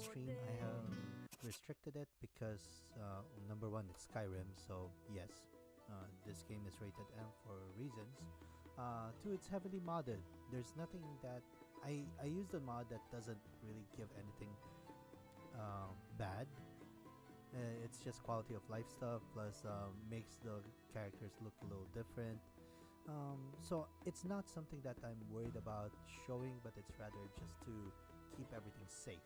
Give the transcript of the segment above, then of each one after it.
stream, I have restricted it because number one, it's Skyrim, so yes, this game is rated M for reasons. Two, it's heavily modded. There's nothing that I use the mod that doesn't really give anything bad. It's just quality of life stuff, plus makes the characters look a little different. So it's not something that I'm worried about showing, but it's rather just to keep everything safe.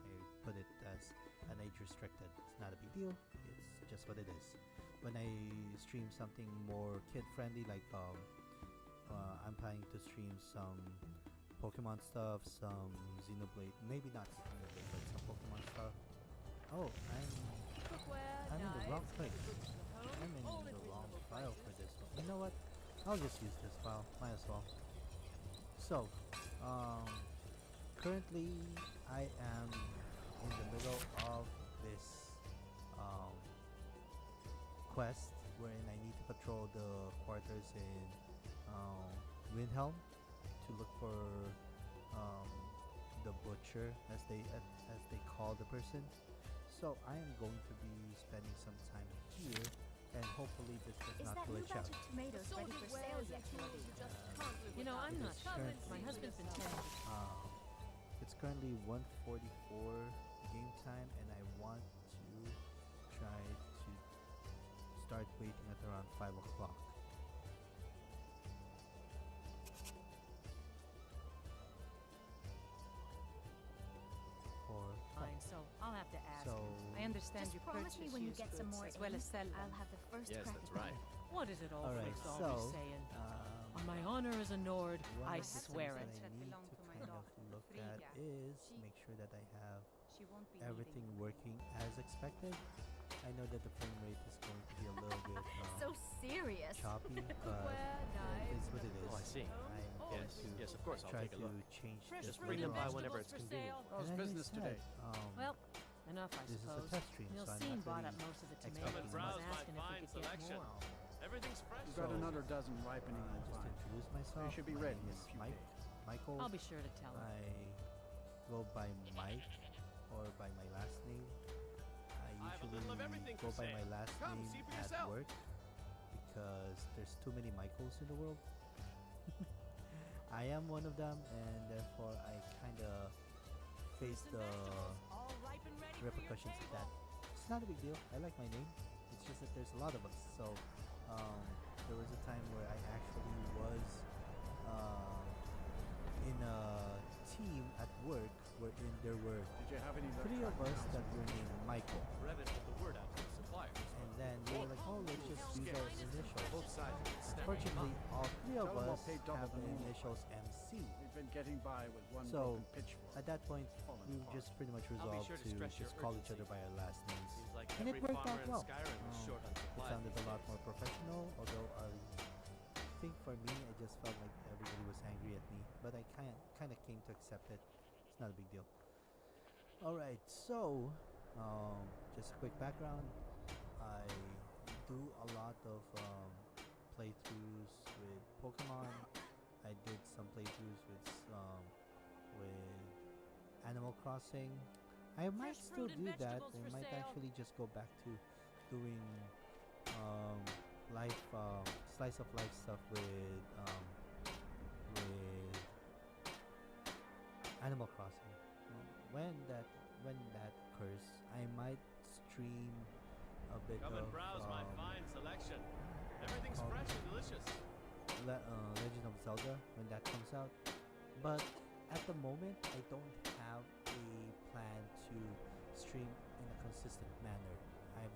I put it as an age restricted. It's not a big deal. It's just what it is. When I stream something more kid friendly, like I'm planning to stream some Pokemon stuff, some Xenoblade, maybe not Xenoblade, but some Pokemon stuff. Oh, I'm in the wrong place. I'm in the wrong file for this one. You know what? I'll just use this file. Might as well. So, currently I am in the middle of this quest wherein I need to patrol the quarters in Windhelm to look for the butcher, as they call the person. So I am going to be spending some time here, and hopefully this does not glitch out. Tomatoes ready for sale yet? You know, I'm not sure. My husband's been telling me. It's currently 1:44 game time, and I want to try to start waiting at around 5 o'clock. Fine, so I'll have to ask. So, I understand Just you promise me purchase when you used get some goods more as well as sell I'll them. have the first Yes, crack that's at right. What is it all alright, always so saying? On my honor as a Nord, one I of the swear things it. that I need to kind of look at is make sure that I have everything working as expected. I know that the frame rate is going to be a little bit So serious. choppy, but it is what it is. Oh, I see. I'm going to Yes, of course, I'll try take a to look. change Fresh this Just bring them later by on. whenever it's Vegetables for convenient. sale. And as business I said, today? Well, enough, I this is a suppose. test stream, You'll so I'm see not bought really up most of the expecting tomatoes. much. I was Browse my asking if we fine could get selection. more. Everything's fresh. We've got So, another dozen ripening in the just to vine. introduce myself, You should be my ready name in a is few Mike. days. Michael. I'll be sure to tell her. I go by Mike or by my last name. I have a little of usually everything go for by sale. my last Come, name see for at yourself. work because there's too many Michaels in the world. I am one of them, and therefore I kind of face the repercussions of that. It's not a big deal. I like my name. It's just that there's a lot of us. So there was a time where I actually was in a team at work wherein there were Did you have any luck 3 of tracking us down that some were named Michael. Brevin put the word out to the suppliers. And then we were like, oh, let's just use our Both initials. sides of it. Unfortunately, all 3 of Tell them I'll us pay double have the the normal initials price. MC. We've been getting by with one So, broken pitchfork. at that point, Falling we apart. just pretty much I'll be resolved sure to to stress your just call each urgency. other by our last names. Seems like And it every worked farmer out in well. Skyrim is short on It supplies. sounded a lot more professional, although I think for me, I just felt like everybody was angry at me. But I kind of came to accept it. It's not a big deal. Alright, so, just a quick background. I do a lot of playthroughs with Pokemon. I did some playthroughs with Animal Crossing. I might Fresh still fruit and do that. vegetables I for might sale. actually just go back to doing life slice of life stuff with Animal Crossing. When that occurs, I might stream a bit Come of and browse my fine selection. Everything's um, fresh and delicious. Legend of Zelda when that comes out. But at the moment, I don't have a plan to stream in a consistent manner. I've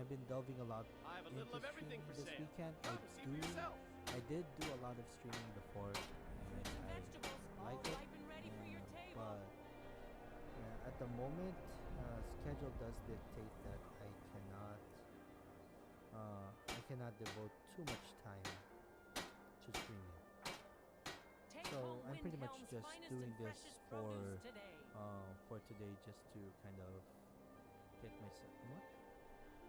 been delving a lot I have a into little of everything streaming for this sale. weekend. Come, see for yourself. I did do a lot of streaming before, and Vegetables I all like it. ripe and ready for your table. But at the moment, schedule does dictate that I cannot devote too much time to streaming. Take So home I'm pretty much Windhelm's just finest doing and this freshest produce for today, just to kind of get myself. What?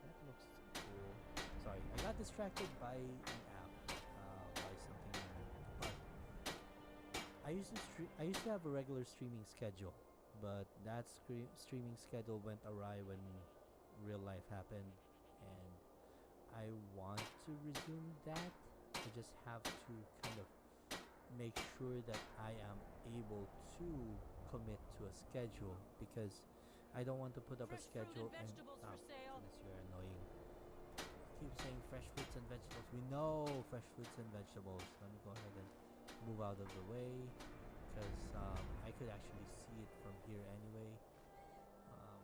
That looks cool. Sorry, I got distracted by an app, by something in an app. But I used to have a regular streaming schedule, but that streaming schedule went awry when real life happened, and I want to resume that. I just have to kind of make sure that I am able to commit to a schedule, because I don't want to put up a Fresh fruit schedule and vegetables for sale. goodness, you're annoying. Keep saying fresh fruits and vegetables. We know fresh fruits and vegetables. Let me go ahead and move out of the way, because I could actually see it from here anyway. Um,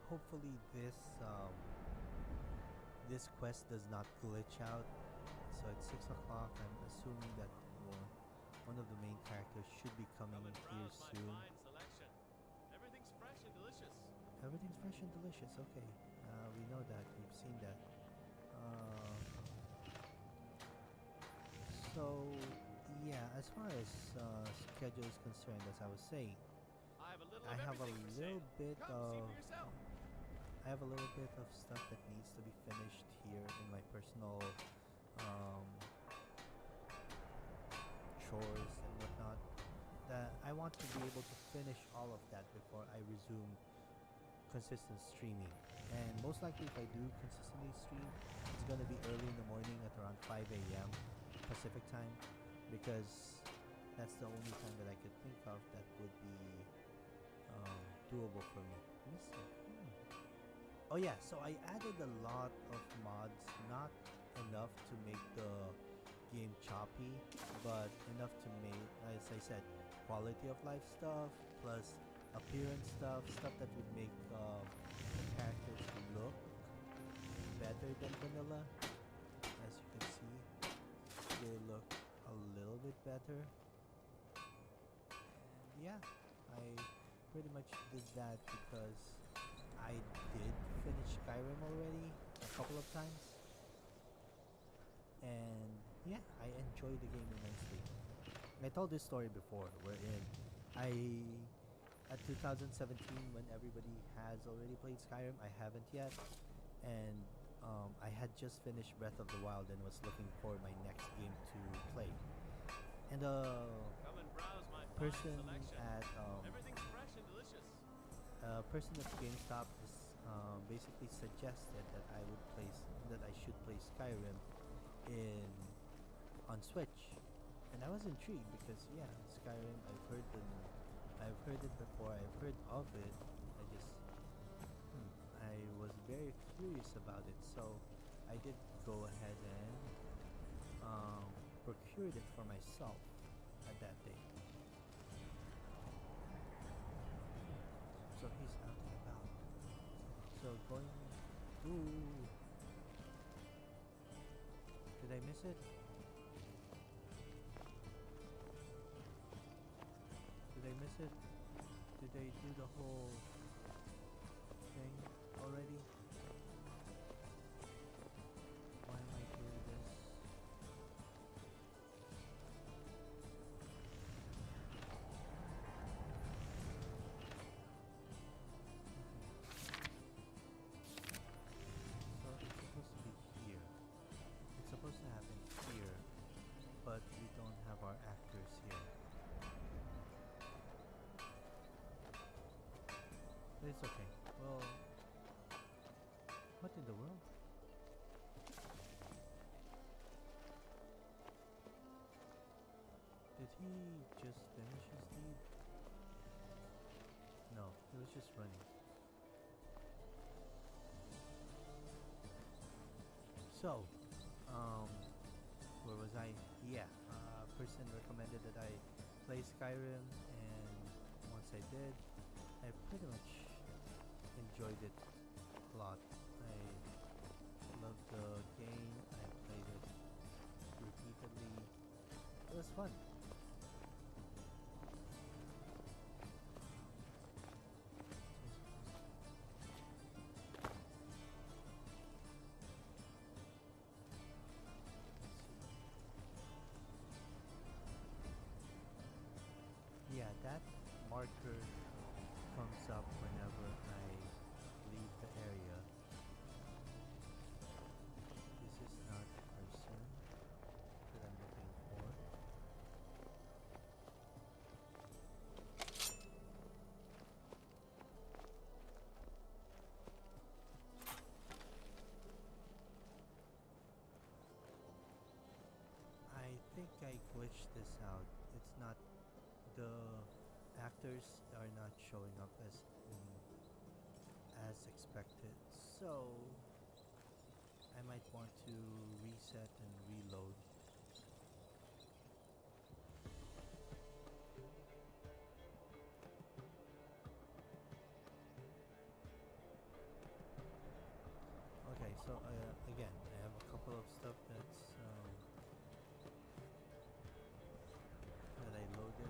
Hopefully this quest does not glitch out. So it's 6 o'clock. I'm assuming that one of the main characters should be coming Come and here browse my soon. fine selection. Everything's fresh and delicious. Everything's fresh and delicious. Okay, we know that. We've seen that. So yeah, as far as schedule is concerned, as I was saying, I have a little I of have a everything for little sale. bit Come of see for yourself. I have a little bit of stuff that needs to be finished here in my personal um, chores and whatnot. That I want to be able to finish all of that before I resume consistent streaming. And most likely, if I do consistently stream, it's gonna be early in the morning at around 5 a.m. Pacific time, because that's the only time that I could think of that would be doable for me. Mister. Oh yeah, so I added a lot of mods, not enough to make the game choppy, but enough to make, as I said, quality of life stuff, plus appearance stuff that would make the characters look better than vanilla. As you can see, they look a little bit better. And yeah, I pretty much did that because I did finish Skyrim already a couple of times. And yeah, I enjoy the game immensely. I told this story before, wherein at 2017, when everybody has already played Skyrim, I haven't yet, and I had just finished Breath of the Wild and was looking for my next game to play. And Come and browse my fine person selection. at Everything's fresh and delicious. a person at GameStop is, basically suggested that I should play Skyrim on Switch, and I was intrigued because yeah, Skyrim, I've heard it before, I've heard of it. I was very curious about it, so I did go ahead and procured it for myself at that day. So he's out and about. So going. Ooh. Did I miss it? Did I miss it? Did I do the whole thing already? Why am I doing this? So it's supposed to be here. It's supposed to happen here, but we don't have our actors here. But it's okay. Well, what in the world? Did he just finish his deed? No, he was just running. So, where was I? Yeah, a person recommended that I play Skyrim, and once I did, I pretty much enjoyed it a lot. I loved the game. I played it repeatedly. It was fun. Yeah, that marker comes up whenever I leave the area. This is not the person that I'm looking for. think I glitched this out. It's not the actors are not showing up as expected. So I might want to reset and reload. Okay, so again, I have a couple of stuff that I loaded.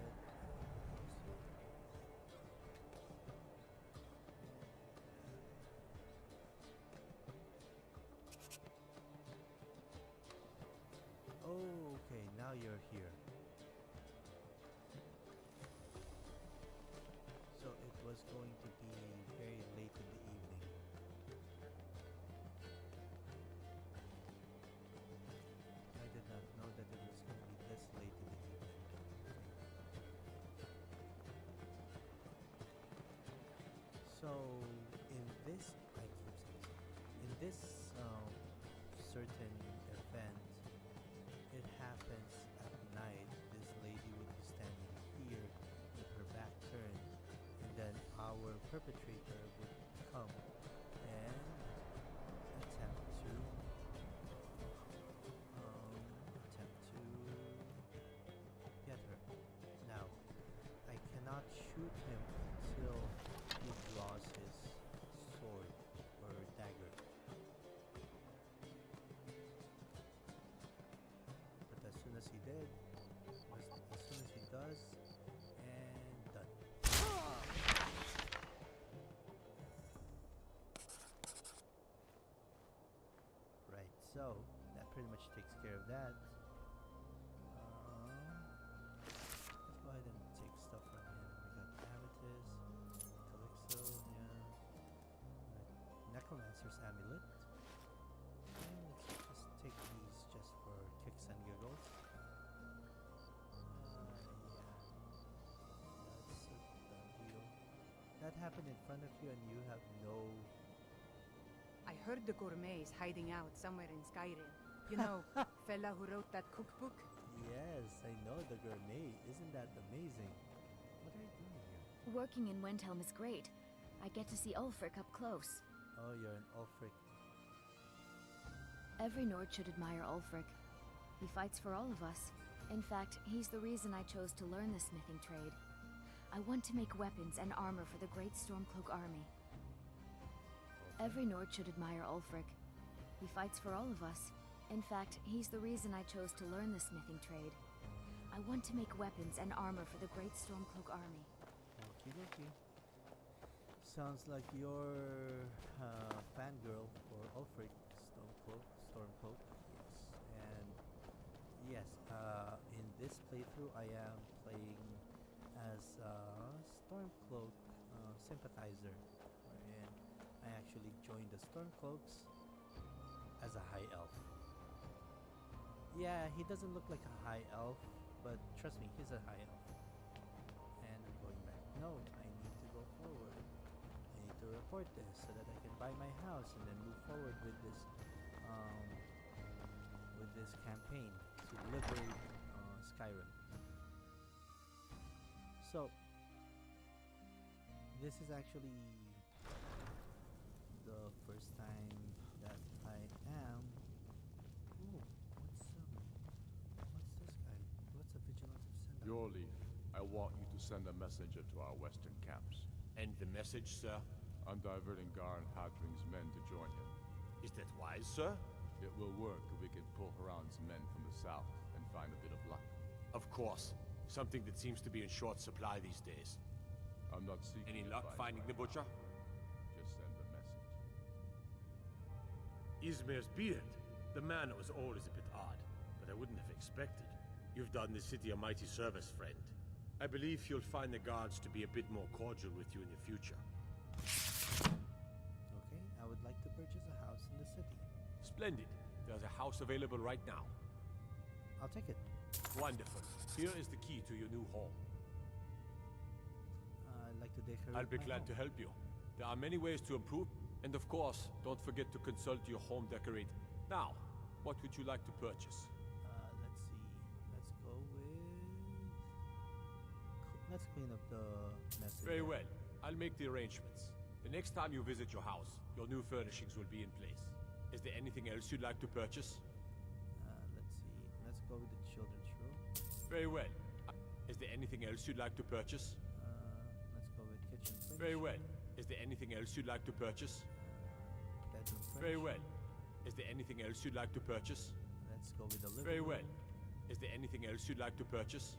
Oh, okay, now you're here. So it was going to be very late in the evening. I did not know that it was going to be this late in the evening. So in this, I keep saying so. In this certain event, it happens at night. This lady would be standing here with her back turned, and then our perpetrator would come and attempt to get her. Now, I cannot shoot him until he draws his sword or dagger. But as soon as he did, as soon as he does, and done. Right, so that pretty much takes care of that. Let's go ahead and take stuff from him. We got Amethyst, Calyxo, yeah, Necromancer's Amulet. And let's just take these just for kicks and giggles. That's a done deal. That happened in front of you and you have no... I heard the gourmet is hiding out somewhere in Skyrim. You know, fella who wrote that cookbook? Yes, I know the gourmet. Isn't that amazing? What are you doing here? Working in Wendhelm is great. I get to see Ulfric up close. Oh, you're an Ulfric. Every Nord should admire Ulfric. He fights for all of us. In fact, he's the reason I chose to learn the smithing trade. I want to make weapons and armor for the great Stormcloak army. Every Nord should admire Ulfric. He fights for all of us. In fact, he's the reason I chose to learn the smithing trade. I want to make weapons and armor for the great Stormcloak army. Okie dokie. Sounds like you're fangirl for Ulfric Stormcloak. Yes. And yes, in this playthrough I am playing as Stormcloak sympathizer. Wherein I actually joined the Stormcloaks as a high elf. Yeah, he doesn't look like a high elf, but trust me, he's a high elf. And I'm going back. No, I need to go forward. I need to report this so that I can buy my house and then move forward with this campaign to liberate Skyrim. So this is actually the first time that I am. Ooh, what's this guy? What's a vigilant of Sendai? Your leave. I want you to send a messenger to our western camps. And the message, sir? I'm diverting Garn Hadring's men to join him. Is that wise, sir? It will work if we can pull Haran's men from the south and find a bit of luck. Of course. Something that seems to be in short supply these days. I'm not seeking Any luck advice finding the right butcher? now. Just send the message. Izmir's beard. The manner was always a bit odd, but I wouldn't have expected. You've done the city a mighty service, friend. I believe you'll find the guards to be a bit more cordial with you in the future. Okay, I would like to purchase a house in the city. Splendid. There's a house available right now. I'll take it. Wonderful. Here is the key to your new home. I'd like to decorate I'll be my glad home. to help you. There are many ways to improve, and of course, don't forget to consult your home decorator. Now, what would you like to purchase? Let's see. Let's go let's clean up the mess. Very again. well. I'll make the arrangements. The next time you visit your house, your new furnishings will be in place. Is there anything else you'd like to purchase? Let's see. Let's go with the children's room. Very well. Is there anything else you'd like to purchase? Let's go with kitchen furnishing. Very well. Is there anything else you'd like to purchase? Bedroom Very furnishing. well. Is there anything else you'd like to purchase? Let's go with the living Very room. well. Is there anything else you'd like to purchase?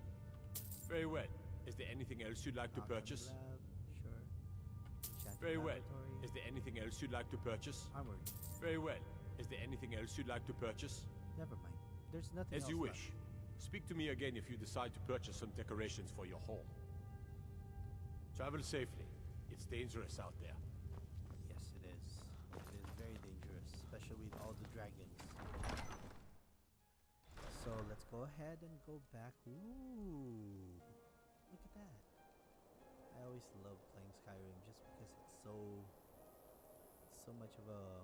Very well. Is there anything else you'd like to Alchemy purchase? lab, sure. Enchanting Very well. laboratory. Is there anything else you'd like to purchase? Armory. Very well. Is there anything else you'd like to purchase? Never mind. There's nothing As else you left. wish. Speak to me again if you decide to purchase some decorations for your home. Travel safely. It's dangerous out there. Yes, it is. It is very dangerous, especially with all the dragons. So let's go ahead and go back. Ooh, look at that. I always love playing Skyrim just because it's so much of a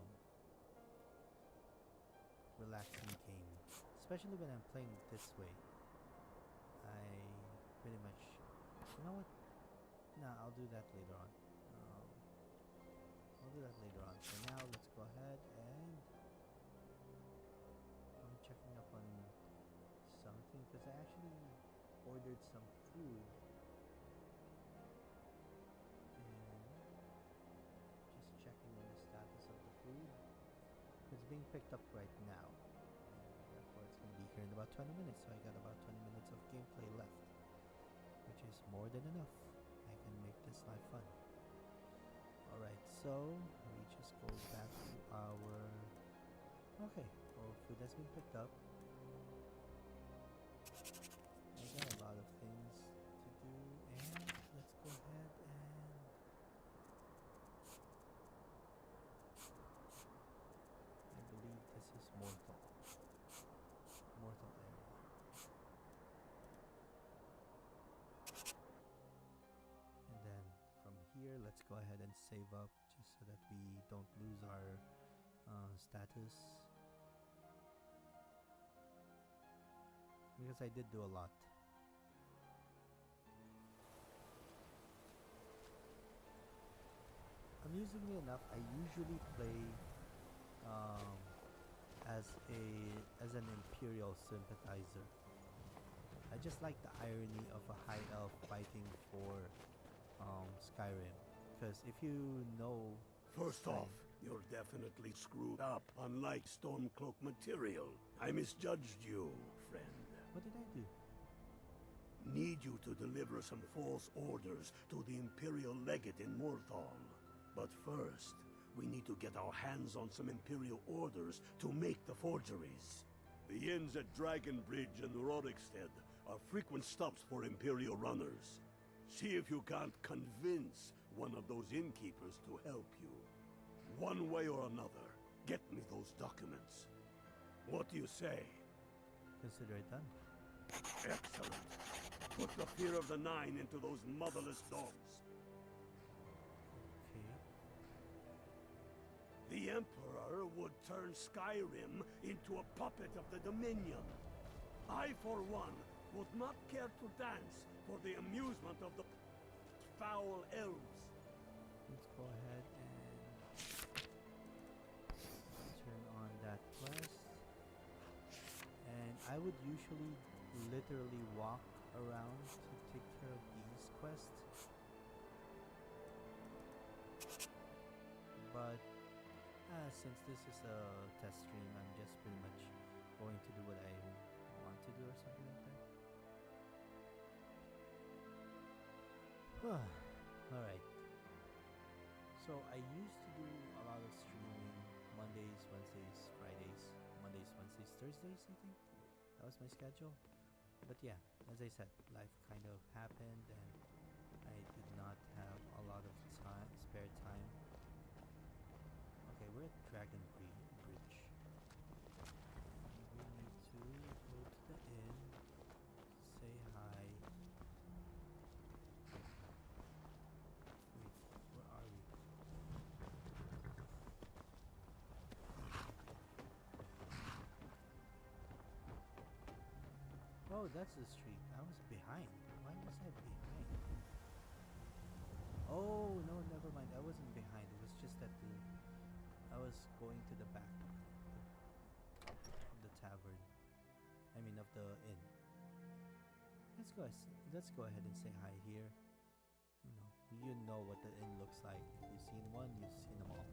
relaxing game. Especially when I'm playing this way. I pretty much, you know what? Nah, I'll do that later on. I'll do that later on. For now, let's go ahead and I'm checking up on something because I actually ordered some food and just checking on the status of the food. It's being picked up right now, and therefore it's going to be here in about 20 minutes. So I got about 20 minutes of gameplay left, which is more than enough. I can make this life fun. Alright, so we just go back to our... Okay, our food has been picked up. I got a lot of things to do, and let's go ahead and... I believe this is Mortal area. And then from here, let's go ahead and save up just so that we don't lose our status. Because I did do a lot. Amusingly enough, I usually play as an Imperial sympathizer. I just like the irony of a high elf fighting for Skyrim. Because if you know... First off, you're definitely screwed up, unlike Stormcloak material. I misjudged you, friend. What did I do? Need you to deliver some false orders to the Imperial Legate in Morthal. But first, we need to get our hands on some Imperial orders to make the forgeries. The inns at Dragon Bridge and Rorikstead are frequent stops for Imperial runners. See if you can't convince one of those innkeepers to help you. One way or another, get me those documents. What do you say? Consider it done. Excellent. Put the fear of the Nine into those motherless dogs. Okay. The Emperor would turn Skyrim into a puppet of the Dominion. I, for one, would not care to dance for the amusement of the foul elves. Let's go ahead and turn on that quest. And I would usually literally walk around to take care of these quests. But since this is a test stream, I'm just pretty much going to do what I want to do or something like that. Alright. So I used to do a lot of streaming Mondays, Wednesdays, Fridays, Mondays, Wednesdays, Thursdays, I think. That was my schedule. But yeah, as I said, life kind of happened and I did not have a lot of time, spare time. Okay, we're at Dragon Bridge. We need to go to the inn, say hi. Wait, where are we? Oh, that's the street. I was behind. Why was I behind? Oh no, never mind. I wasn't behind. It was just that I was going to the back of the tavern. I mean, of the inn. Let's go ahead and say hi here. You know what the inn looks like. You've seen one, you've seen them all.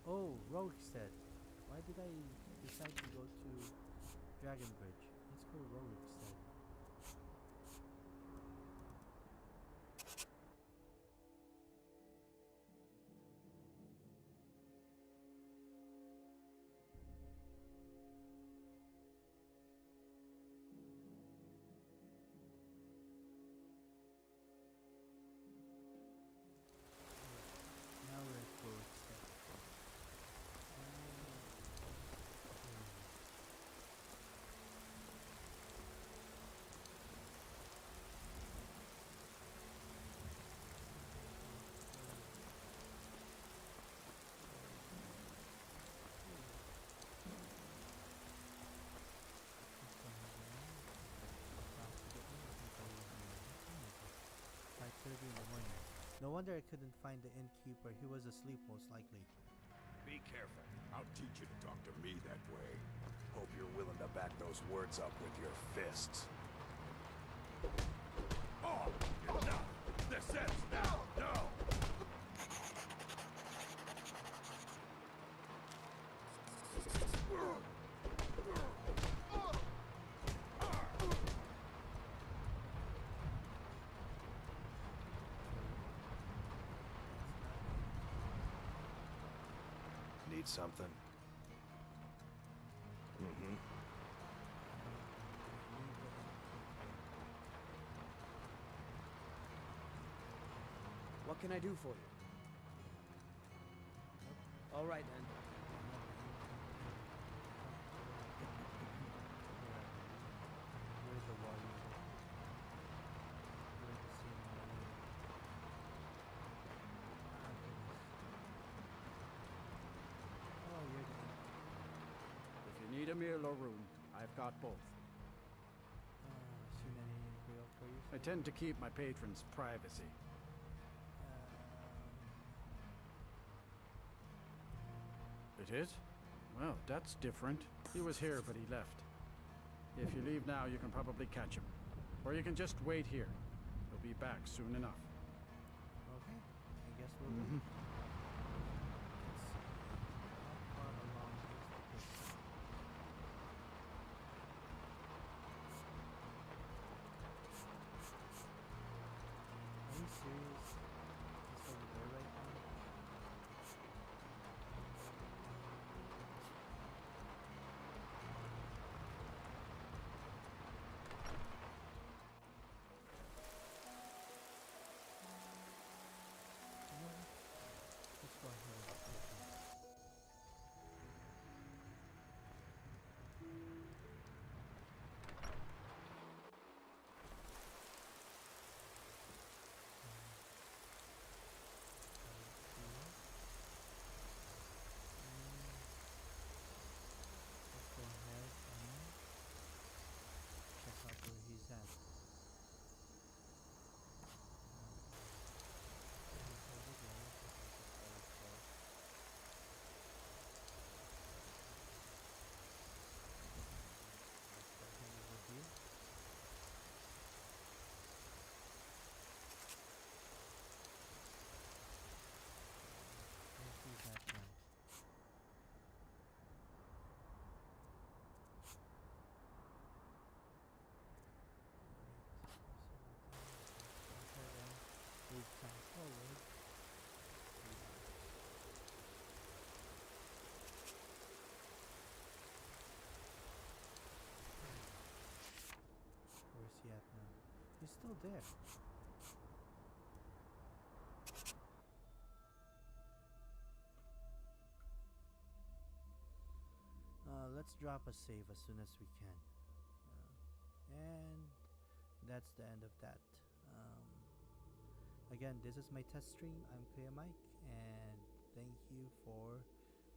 Oh, Roguestead. Why did I decide to go to Dragon Bridge? Let's go Roguestead. Now we're at Roguestead. In the morning. No wonder I couldn't find the innkeeper. He was asleep, most likely. Be careful. I'll teach you to talk to me that way. Hope you're willing to back those words up with your fists. Oh, enough! This ends now! No! Need something? Mm-hmm. What can I do for you? All right, then. Where's the warrior? Where's the scene warrior? Ah, goodness. Oh, you're the If you need a meal or room, I've got both. seen any grill for you? I tend to keep my patrons' privacy. It is? Well, that's different. He was here, but he left. If you leave now, you can probably catch him. Or you can just wait here. He'll be back soon enough. Okay, I guess we'll Mm-hmm. Let's see. How far along is this? Are you serious? It's over there right now? You know what? Let's go ahead and take this. still there. Let's drop a save as soon as we can. And that's the end of that. Again, this is my test stream. I'm Kuya Mike, and thank you for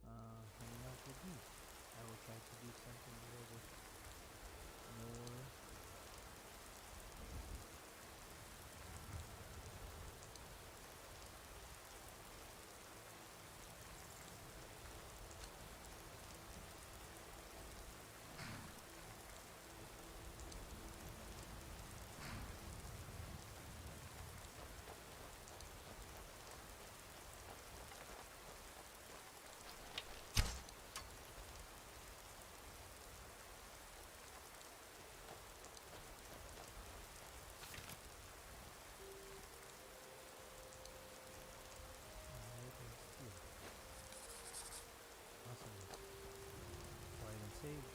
hanging out with me. I will try to do something a little bit more. Awesome. Go ahead and save.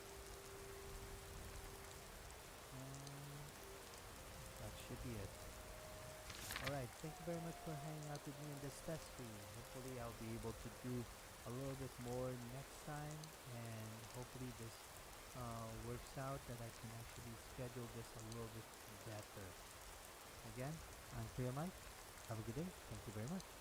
And that should be it. Alright, thank you very much for hanging out with me in this test stream. Hopefully I'll be able to do a little bit more next time, and hopefully this works out, that I can actually schedule this a little bit better. Again, I'm Kuya Mike. Have a good day. Thank you very much.